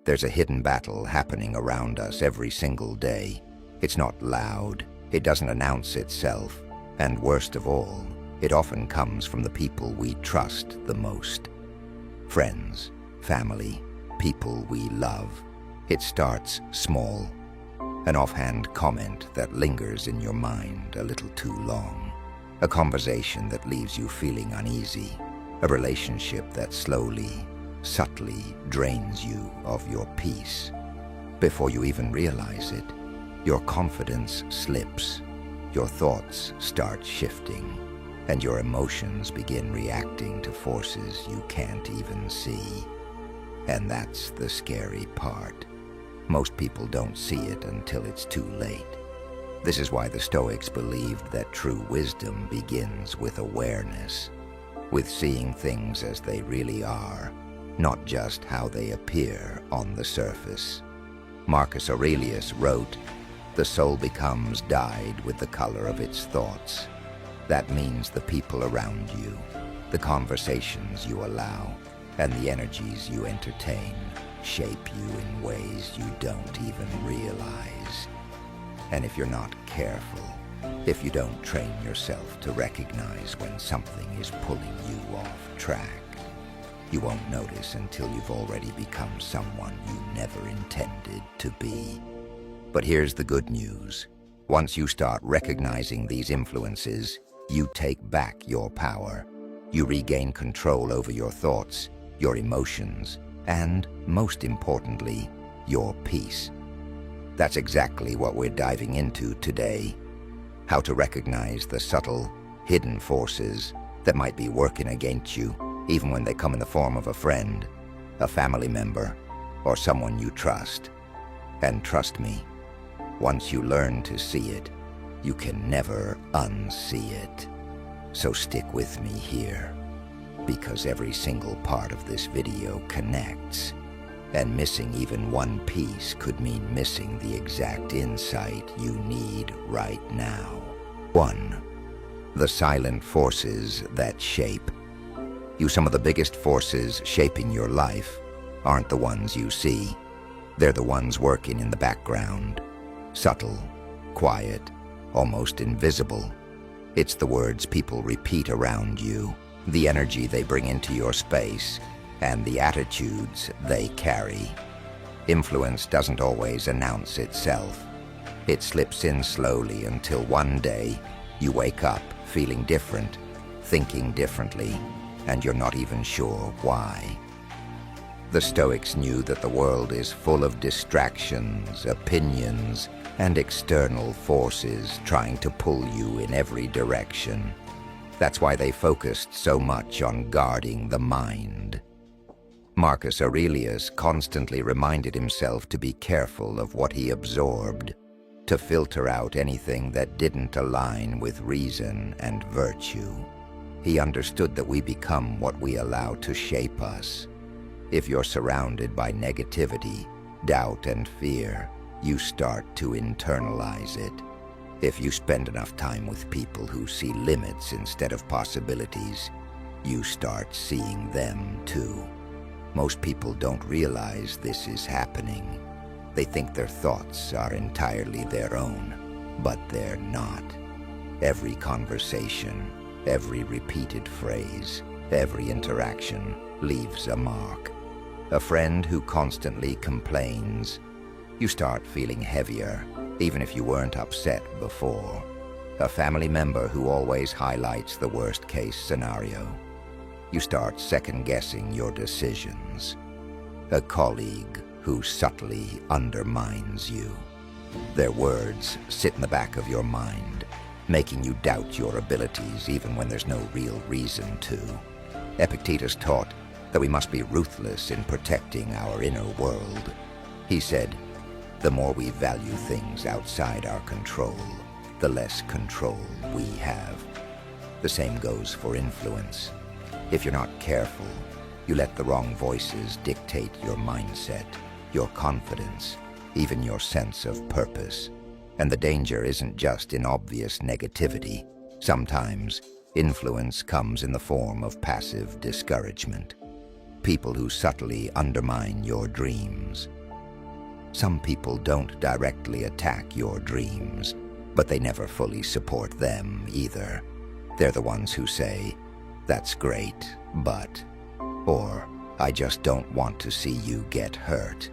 There's a hidden battle happening around us every single day. It's not loud, it doesn't announce itself, and worst of all, it often comes from the people we trust the most. Friends, family, people we love. It starts small. An offhand comment that lingers in your mind a little too long. A conversation that leaves you feeling uneasy. A relationship that slowly, subtly drains you of your peace. Before you even realize it, your confidence slips, your thoughts start shifting, and your emotions begin reacting to forces you can't even see. And that's the scary part. Most people don't see it until it's too late. This is why the Stoics believed that true wisdom begins with awareness, with seeing things as they really are, not just how they appear on the surface. Marcus Aurelius wrote, "The soul becomes dyed with the color of its thoughts." That means the people around you, the conversations you allow, and the energies you entertain shape you in ways you don't even realize. And if you're not careful, if you don't train yourself to recognize when something is pulling you off track, you won't notice until you've already become someone you never intended to be. But here's the good news. Once you start recognizing these influences, you take back your power. You regain control over your thoughts, your emotions, and, most importantly, your peace. That's exactly what we're diving into today. How to recognize the subtle, hidden forces that might be working against you, even when they come in the form of a friend, a family member, or someone you trust. And trust me, once you learn to see it, you can never unsee it. So stick with me here, because every single part of this video connects, and missing even one piece could mean missing the exact insight you need right now. 1. The silent forces that shape you. Some of the biggest forces shaping your life aren't the ones you see. They're the ones working in the background, subtle, quiet, almost invisible. It's the words people repeat around you, the energy they bring into your space, and the attitudes they carry. Influence doesn't always announce itself. It slips in slowly until one day you wake up feeling different, thinking differently, and you're not even sure why. The Stoics knew that the world is full of distractions, opinions, and external forces trying to pull you in every direction. That's why they focused so much on guarding the mind. Marcus Aurelius constantly reminded himself to be careful of what he absorbed, to filter out anything that didn't align with reason and virtue. He understood that we become what we allow to shape us. If you're surrounded by negativity, doubt, and fear, you start to internalize it. If you spend enough time with people who see limits instead of possibilities, you start seeing them too. Most people don't realize this is happening. They think their thoughts are entirely their own, but they're not. Every conversation, every repeated phrase, every interaction leaves a mark. A friend who constantly complains, you start feeling heavier, even if you weren't upset before. A family member who always highlights the worst-case scenario, you start second-guessing your decisions. A colleague who subtly undermines you. Their words sit in the back of your mind, making you doubt your abilities even when there's no real reason to. Epictetus taught that we must be ruthless in protecting our inner world. He said, "The more we value things outside our control, the less control we have." The same goes for influence. If you're not careful, you let the wrong voices dictate your mindset, your confidence, even your sense of purpose. And the danger isn't just in obvious negativity. Sometimes, influence comes in the form of passive discouragement. people who subtly undermine your dreams. Some people don't directly attack your dreams, but they never fully support them either. They're the ones who say, "That's great, but," or "I just don't want to see you get hurt."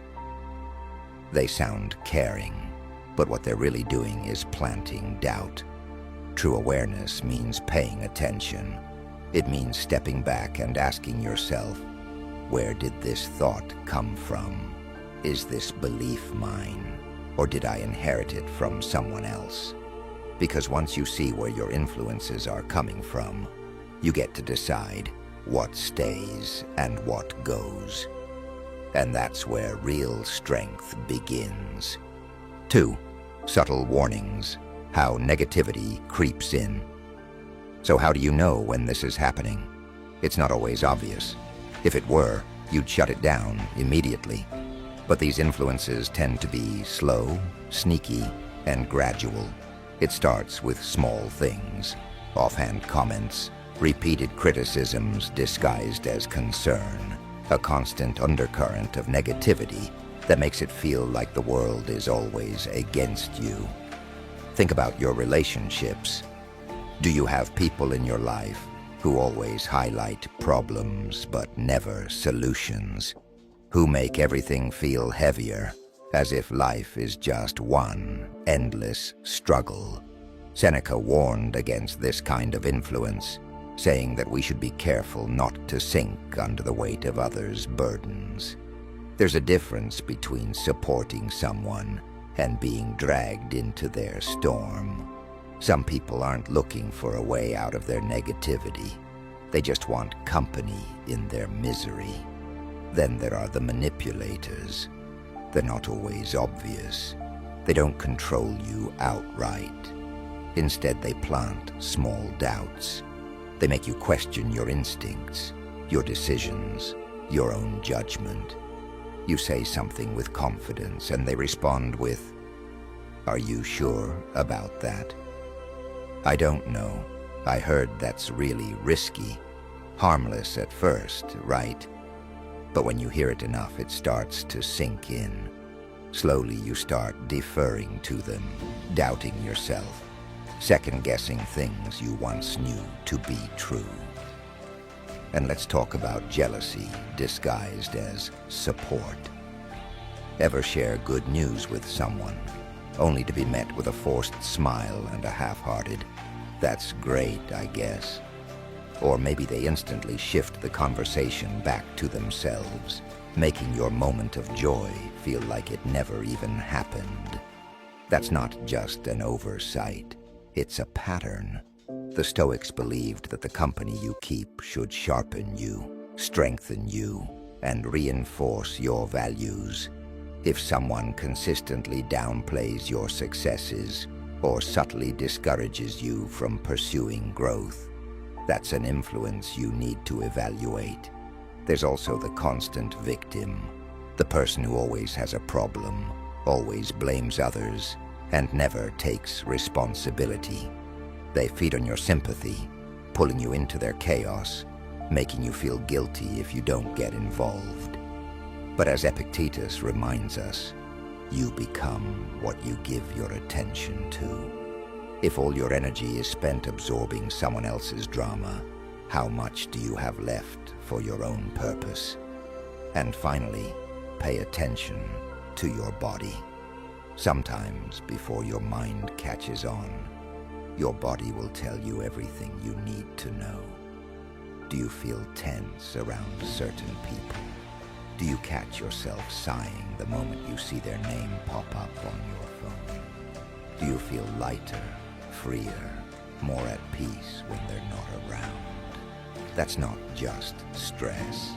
They sound caring, but what they're really doing is planting doubt. True awareness means paying attention. It means stepping back and asking yourself, where did this thought come from? Is this belief mine, or did I inherit it from someone else? Because once you see where your influences are coming from, you get to decide what stays and what goes. And that's where real strength begins. 2. Subtle warnings. How negativity creeps in. So how do you know when this is happening? It's not always obvious. If it were, you'd shut it down immediately. But these influences tend to be slow, sneaky, and gradual. It starts with small things, offhand comments, repeated criticisms disguised as concern, a constant undercurrent of negativity that makes it feel like the world is always against you. Think about your relationships. Do you have people in your life who always highlight problems but never solutions? Who make everything feel heavier, as if life is just one endless struggle? Seneca warned against this kind of influence, saying that we should be careful not to sink under the weight of others' burdens. There's a difference between supporting someone and being dragged into their storm. Some people aren't looking for a way out of their negativity. They just want company in their misery. Then there are the manipulators. They're not always obvious. They don't control you outright. Instead, they plant small doubts. They make you question your instincts, your decisions, your own judgment. You say something with confidence, and they respond with, "Are you sure about that?" "I don't know. I heard that's really risky. Harmless at first, right? But when you hear it enough, it starts to sink in. Slowly you start deferring to them, doubting yourself, second-guessing things you once knew to be true." And let's talk about jealousy disguised as support. Ever share good news with someone, only to be met with a forced smile and a half-hearted, "That's great, I guess"? Or maybe they instantly shift the conversation back to themselves, making your moment of joy feel like it never even happened. That's not just an oversight, it's a pattern. The Stoics believed that the company you keep should sharpen you, strengthen you, and reinforce your values. If someone consistently downplays your successes or subtly discourages you from pursuing growth, that's an influence you need to evaluate. There's also the constant victim, the person who always has a problem, always blames others, and never takes responsibility. They feed on your sympathy, pulling you into their chaos, making you feel guilty if you don't get involved. But as Epictetus reminds us, you become what you give your attention to. If all your energy is spent absorbing someone else's drama, how much do you have left for your own purpose? And finally, pay attention to your body. Sometimes, before your mind catches on, your body will tell you everything you need to know. Do you feel tense around certain people? Do you catch yourself sighing the moment you see their name pop up on your phone? Do you feel lighter, freer, more at peace when they're not around? That's not just stress.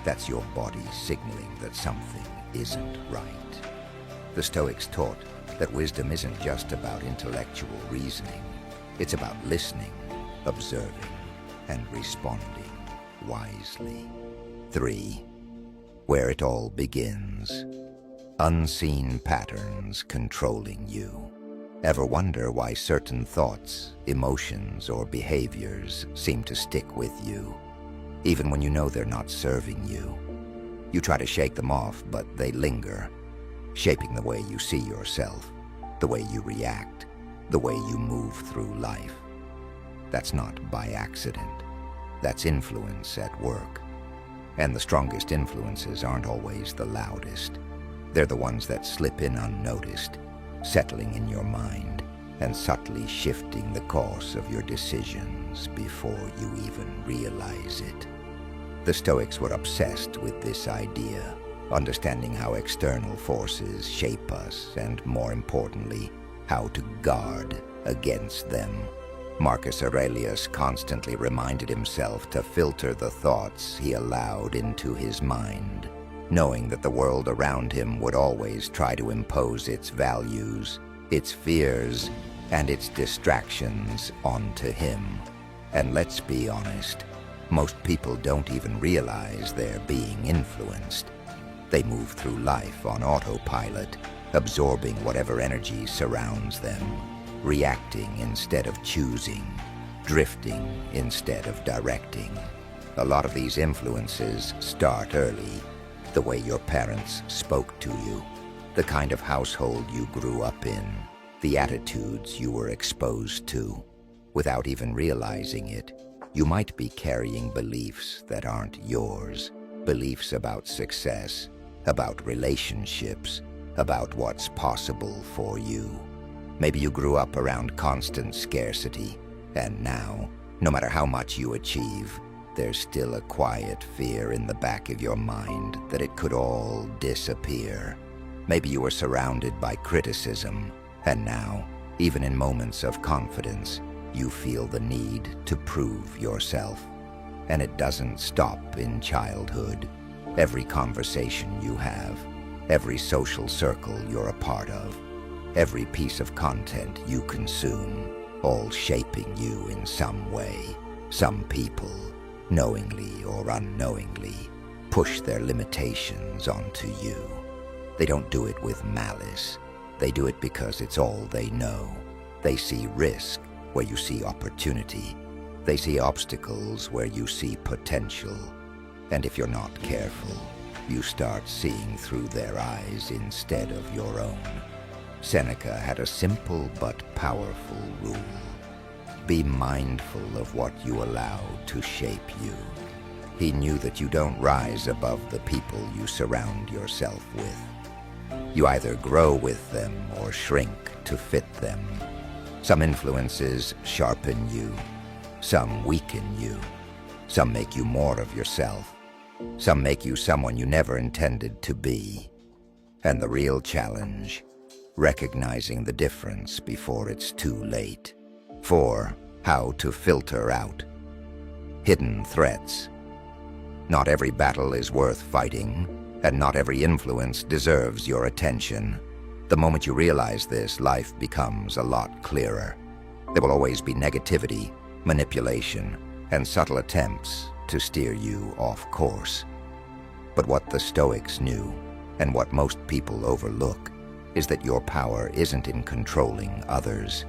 That's your body signaling that something isn't right. The Stoics taught that wisdom isn't just about intellectual reasoning. It's about listening, observing, and responding wisely. 3. Where it all begins. Unseen patterns controlling you. Ever wonder why certain thoughts, emotions, or behaviors seem to stick with you? even when you know they're not serving you. You try to shake them off, but they linger, shaping the way you see yourself, the way you react, the way you move through life. That's not by accident. That's influence at work. And the strongest influences aren't always the loudest. They're the ones that slip in unnoticed, settling in your mind and subtly shifting the course of your decisions before you even realize it. The Stoics were obsessed with this idea, understanding how external forces shape us and, more importantly, how to guard against them. Marcus Aurelius constantly reminded himself to filter the thoughts he allowed into his mind, knowing that the world around him would always try to impose its values, its fears, and its distractions onto him. And let's be honest, most people don't even realize they're being influenced. They move through life on autopilot, absorbing whatever energy surrounds them, reacting instead of choosing, drifting instead of directing. A lot of these influences start early. The way your parents spoke to you, the kind of household you grew up in, the attitudes you were exposed to. Without even realizing it, you might be carrying beliefs that aren't yours, beliefs about success, about relationships, about what's possible for you. Maybe you grew up around constant scarcity, and now, no matter how much you achieve, there's still a quiet fear in the back of your mind that it could all disappear. Maybe you were surrounded by criticism, and now, even in moments of confidence, you feel the need to prove yourself. And it doesn't stop in childhood. Every conversation you have, every social circle you're a part of, every piece of content you consume, all shaping you in some way. Some people, knowingly or unknowingly, push their limitations onto you. They don't do it with malice. They do it because it's all they know. They see risk where you see opportunity. They see obstacles where you see potential. And if you're not careful, you start seeing through their eyes instead of your own. Seneca had a simple but powerful rule. Be mindful of what you allow to shape you. He knew that you don't rise above the people you surround yourself with. You either grow with them or shrink to fit them. Some influences sharpen you. Some weaken you. Some make you more of yourself. Some make you someone you never intended to be. And the real challenge, recognizing the difference before it's too late. 4. How to filter out hidden threats. Not every battle is worth fighting, and not every influence deserves your attention. The moment you realize this, life becomes a lot clearer. There will always be negativity, manipulation, and subtle attempts to steer you off course. But what the Stoics knew, and what most people overlook, is that your power isn't in controlling others.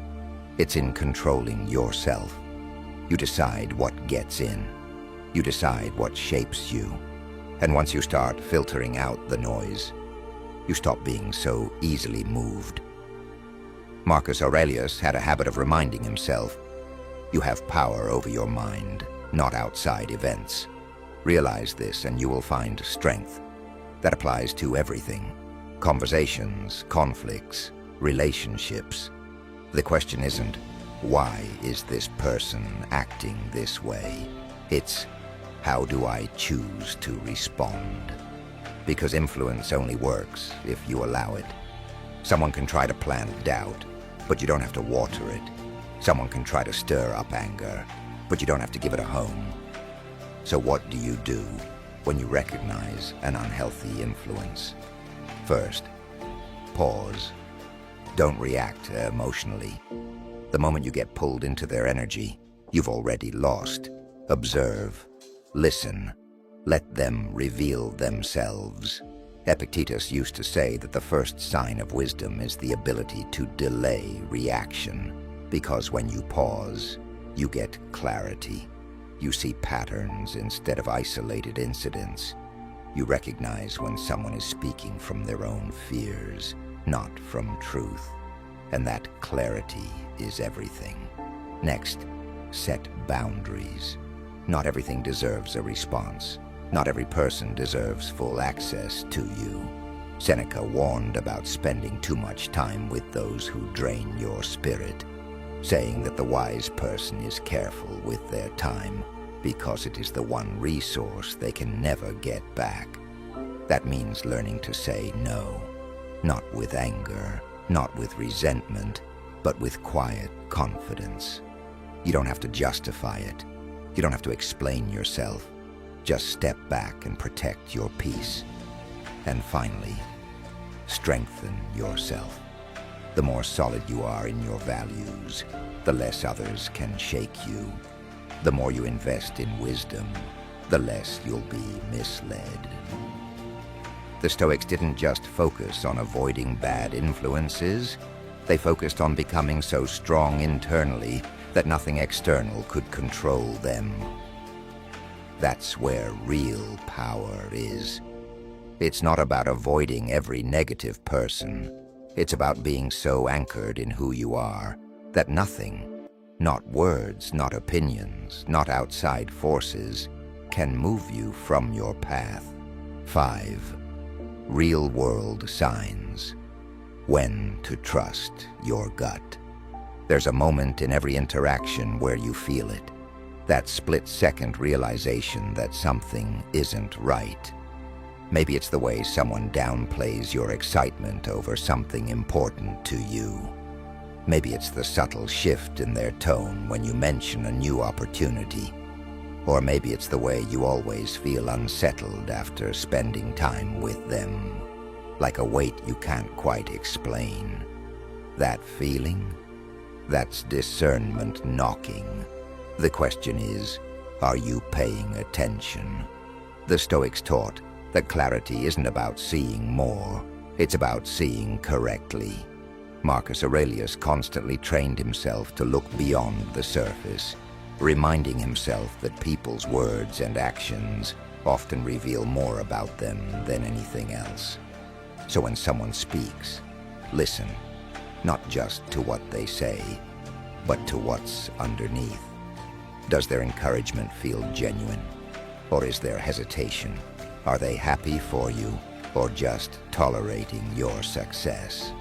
It's in controlling yourself. You decide what gets in. You decide what shapes you. And once you start filtering out the noise, you stop being so easily moved. Marcus Aurelius had a habit of reminding himself, you have power over your mind, not outside events. Realize this and you will find strength. That applies to everything. Conversations, conflicts, relationships. The question isn't, why is this person acting this way? It's, how do I choose to respond? Because influence only works if you allow it. Someone can try to plant doubt, but you don't have to water it. Someone can try to stir up anger, but you don't have to give it a home. So what do you do when you recognize an unhealthy influence? First, pause. Don't react emotionally. The moment you get pulled into their energy, you've already lost. Observe. Listen. Let them reveal themselves. Epictetus used to say that the first sign of wisdom is the ability to delay reaction, because when you pause, you get clarity. You see patterns instead of isolated incidents. You recognize when someone is speaking from their own fears, not from truth. And that clarity is everything. Next, set boundaries. Not everything deserves a response. Not every person deserves full access to you. Seneca warned about spending too much time with those who drain your spirit, saying that the wise person is careful with their time because it is the one resource they can never get back. That means learning to say no, not with anger, not with resentment, but with quiet confidence. You don't have to justify it. You don't have to explain yourself. Just step back and protect your peace. And finally, strengthen yourself. The more solid you are in your values, the less others can shake you. The more you invest in wisdom, the less you'll be misled. The Stoics didn't just focus on avoiding bad influences. They focused on becoming so strong internally that nothing external could control them. That's where real power is. It's not about avoiding every negative person. It's about being so anchored in who you are that nothing, not words, not opinions, not outside forces, can move you from your path. 5. Real-world signs. When to trust your gut. There's a moment in every interaction where you feel it. That split-second realization that something isn't right. Maybe it's the way someone downplays your excitement over something important to you. Maybe it's the subtle shift in their tone when you mention a new opportunity. Or maybe it's the way you always feel unsettled after spending time with them. Like a weight you can't quite explain. That feeling? That's discernment knocking. The question is, are you paying attention? The Stoics taught that clarity isn't about seeing more, it's about seeing correctly. Marcus Aurelius constantly trained himself to look beyond the surface, reminding himself that people's words and actions often reveal more about them than anything else. So when someone speaks, listen, not just to what they say, but to what's underneath. Does their encouragement feel genuine? Or is there hesitation? Are they happy for you, or just tolerating your success?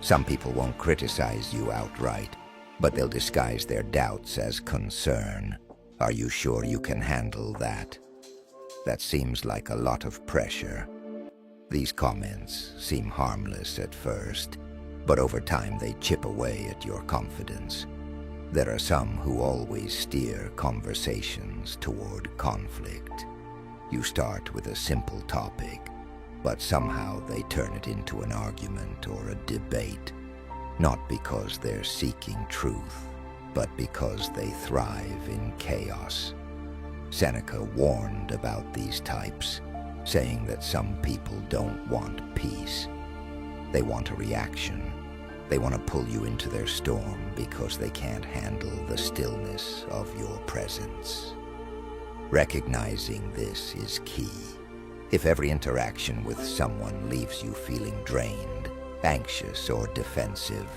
Some people won't criticize you outright, but they'll disguise their doubts as concern. Are you sure you can handle that? That seems like a lot of pressure. These comments seem harmless at first, but over time they chip away at your confidence. There are some who always steer conversations toward conflict. You start with a simple topic, but somehow they turn it into an argument or a debate, not because they're seeking truth, but because they thrive in chaos. Seneca warned about these types, saying that some people don't want peace. They want a reaction. They want to pull you into their storm because they can't handle the stillness of your presence. Recognizing this is key. If every interaction with someone leaves you feeling drained, anxious, or defensive,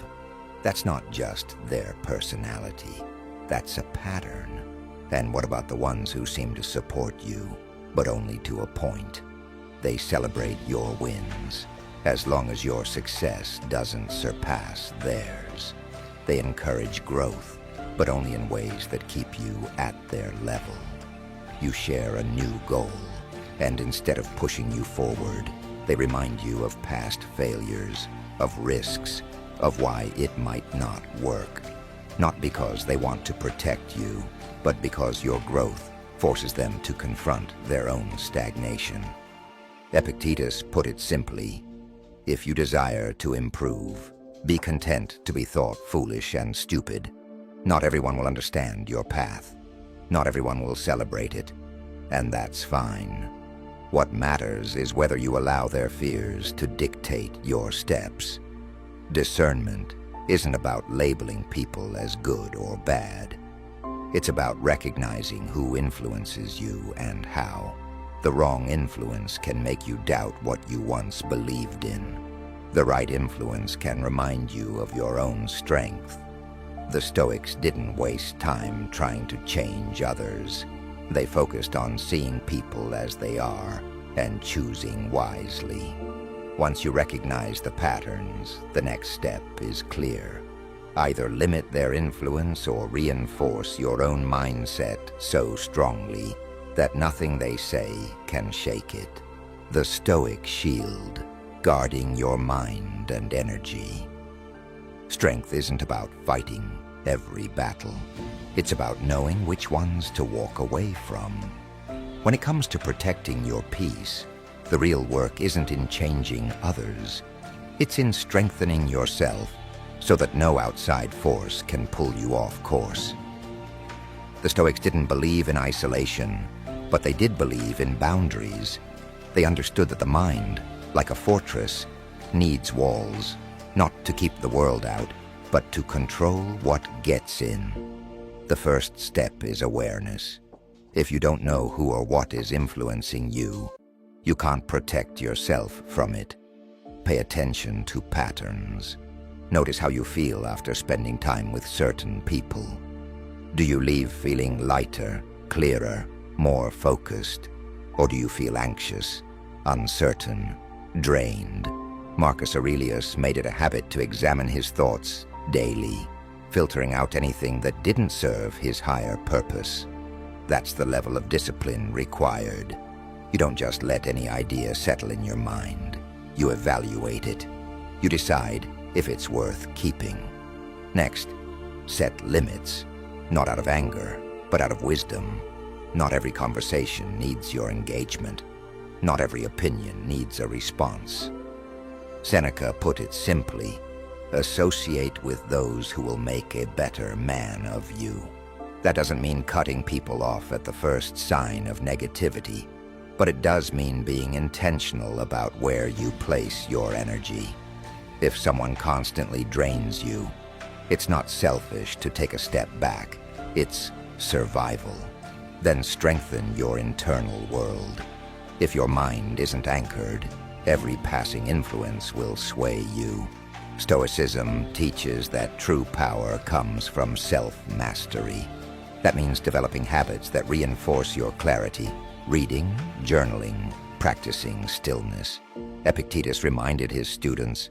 that's not just their personality. That's a pattern. And what about the ones who seem to support you, but only to a point? They celebrate your wins, as long as your success doesn't surpass theirs. They encourage growth, but only in ways that keep you at their level. You share a new goal, and instead of pushing you forward, they remind you of past failures, of risks, of why it might not work. Not because they want to protect you, but because your growth forces them to confront their own stagnation. Epictetus put it simply, if you desire to improve, be content to be thought foolish and stupid. Not everyone will understand your path. Not everyone will celebrate it, and that's fine. What matters is whether you allow their fears to dictate your steps. Discernment isn't about labeling people as good or bad. It's about recognizing who influences you and how. The wrong influence can make you doubt what you once believed in. The right influence can remind you of your own strength. The Stoics didn't waste time trying to change others. They focused on seeing people as they are and choosing wisely. Once you recognize the patterns, the next step is clear. Either limit their influence or reinforce your own mindset so strongly that nothing they say can shake it. The Stoic shield, guarding your mind and energy. Strength isn't about fighting every battle. It's about knowing which ones to walk away from. When it comes to protecting your peace, the real work isn't in changing others. It's in strengthening yourself so that no outside force can pull you off course. The Stoics didn't believe in isolation, but they did believe in boundaries. They understood that the mind, like a fortress, needs walls, not to keep the world out, but to control what gets in. The first step is awareness. If you don't know who or what is influencing you, you can't protect yourself from it. Pay attention to patterns. Notice how you feel after spending time with certain people. Do you leave feeling lighter, clearer, more focused? Or do you feel anxious, uncertain, drained? Marcus Aurelius made it a habit to examine his thoughts daily, filtering out anything that didn't serve his higher purpose. That's the level of discipline required. You don't just let any idea settle in your mind. You evaluate it. You decide if it's worth keeping. Next, set limits, not out of anger, but out of wisdom. Not every conversation needs your engagement. Not every opinion needs a response. Seneca put it simply, associate with those who will make a better man of you. That doesn't mean cutting people off at the first sign of negativity, but it does mean being intentional about where you place your energy. If someone constantly drains you, it's not selfish to take a step back. It's survival. Then strengthen your internal world. If your mind isn't anchored, every passing influence will sway you. Stoicism teaches that true power comes from self-mastery. That means developing habits that reinforce your clarity, reading, journaling, practicing stillness. Epictetus reminded his students,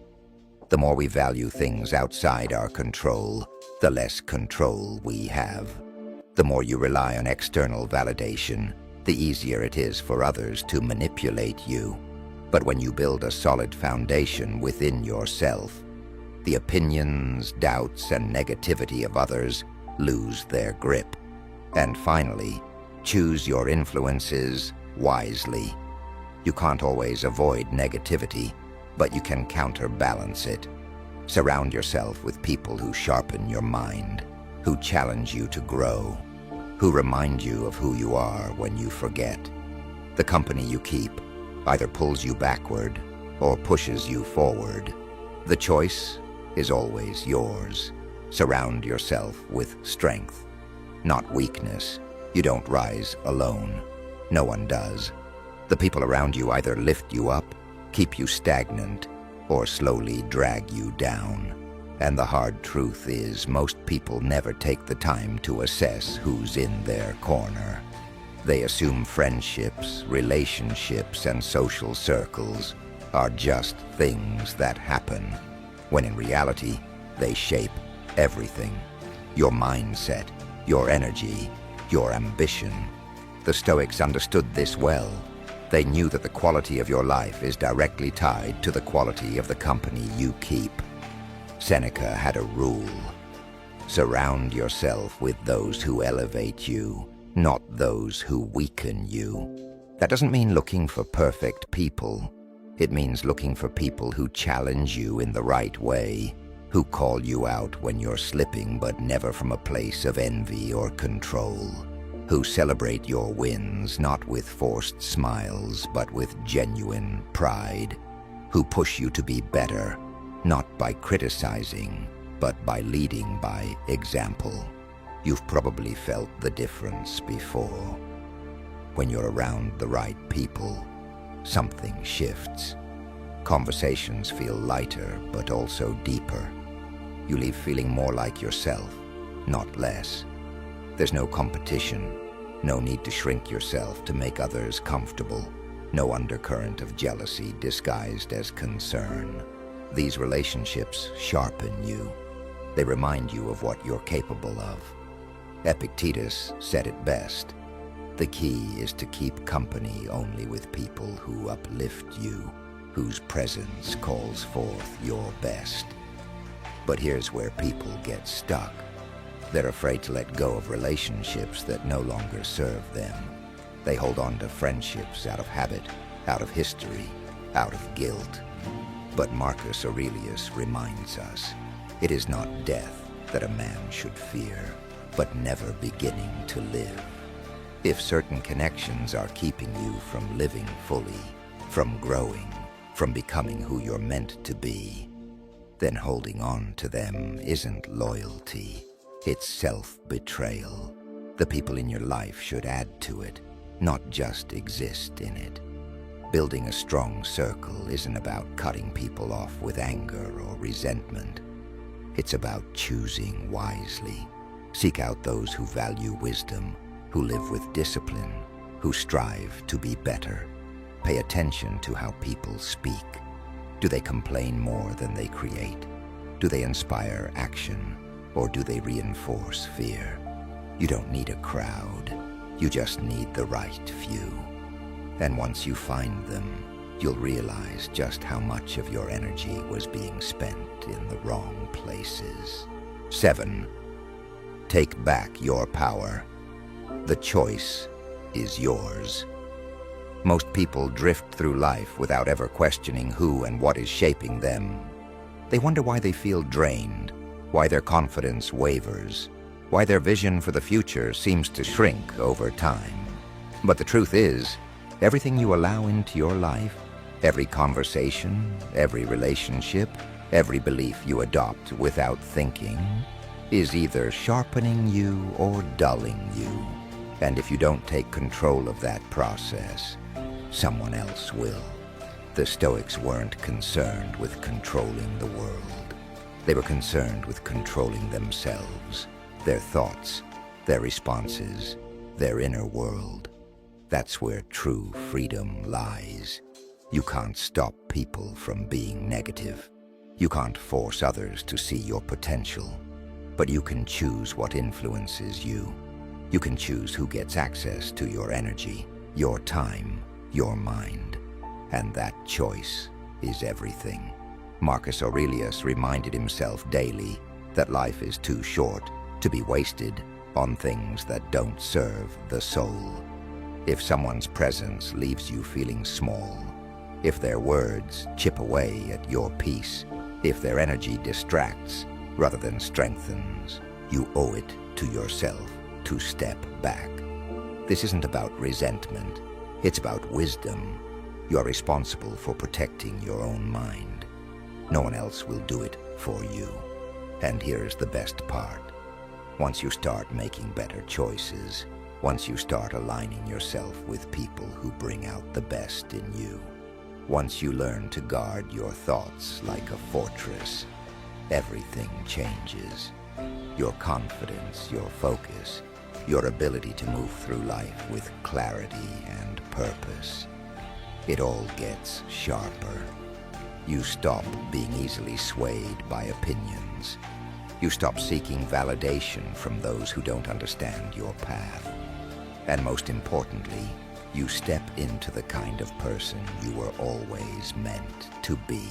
the more we value things outside our control, the less control we have. The more you rely on external validation, the easier it is for others to manipulate you. But when you build a solid foundation within yourself, the opinions, doubts, and negativity of others lose their grip. And finally, choose your influences wisely. You can't always avoid negativity, but you can counterbalance it. Surround yourself with people who sharpen your mind, who challenge you to grow, who remind you of who you are when you forget. The company you keep either pulls you backward or pushes you forward. The choice is always yours. Surround yourself with strength, not weakness. You don't rise alone. No one does. The people around you either lift you up, keep you stagnant, or slowly drag you down. And the hard truth is, most people never take the time to assess who's in their corner. They assume friendships, relationships, and social circles are just things that happen, when in reality, they shape everything. Your mindset, your energy, your ambition. The Stoics understood this well. They knew that the quality of your life is directly tied to the quality of the company you keep. Seneca had a rule. Surround yourself with those who elevate you, not those who weaken you. That doesn't mean looking for perfect people. It means looking for people who challenge you in the right way, who call you out when you're slipping but never from a place of envy or control, who celebrate your wins not with forced smiles but with genuine pride, who push you to be better, not by criticizing, but by leading by example. You've probably felt the difference before. When you're around the right people, something shifts. Conversations feel lighter, but also deeper. You leave feeling more like yourself, not less. There's no competition, no need to shrink yourself to make others comfortable, no undercurrent of jealousy disguised as concern. These relationships sharpen you. They remind you of what you're capable of. Epictetus said it best. The key is to keep company only with people who uplift you, whose presence calls forth your best. But here's where people get stuck. They're afraid to let go of relationships that no longer serve them. They hold on to friendships out of habit, out of history, out of guilt. But Marcus Aurelius reminds us, it is not death that a man should fear, but never beginning to live. If certain connections are keeping you from living fully, from growing, from becoming who you're meant to be, then holding on to them isn't loyalty, it's self-betrayal. The people in your life should add to it, not just exist in it. Building a strong circle isn't about cutting people off with anger or resentment. It's about choosing wisely. Seek out those who value wisdom, who live with discipline, who strive to be better. Pay attention to how people speak. Do they complain more than they create? Do they inspire action, or do they reinforce fear? You don't need a crowd. You just need the right few. And once you find them, you'll realize just how much of your energy was being spent in the wrong places. 7. Take back your power. The choice is yours. Most people drift through life without ever questioning who and what is shaping them. They wonder why they feel drained, why their confidence wavers, why their vision for the future seems to shrink over time. But the truth is, everything you allow into your life, every conversation, every relationship, every belief you adopt without thinking, is either sharpening you or dulling you. And if you don't take control of that process, someone else will. The Stoics weren't concerned with controlling the world. They were concerned with controlling themselves, their thoughts, their responses, their inner world. That's where true freedom lies. You can't stop people from being negative. You can't force others to see your potential. But you can choose what influences you. You can choose who gets access to your energy, your time, your mind. And that choice is everything. Marcus Aurelius reminded himself daily that life is too short to be wasted on things that don't serve the soul. If someone's presence leaves you feeling small, if their words chip away at your peace, if their energy distracts rather than strengthens, you owe it to yourself to step back. This isn't about resentment, it's about wisdom. You are responsible for protecting your own mind. No one else will do it for you. And here's the best part. Once you start making better choices, once you start aligning yourself with people who bring out the best in you, once you learn to guard your thoughts like a fortress, everything changes. Your confidence, your focus, your ability to move through life with clarity and purpose. It all gets sharper. You stop being easily swayed by opinions. You stop seeking validation from those who don't understand your path. And most importantly, you step into the kind of person you were always meant to be.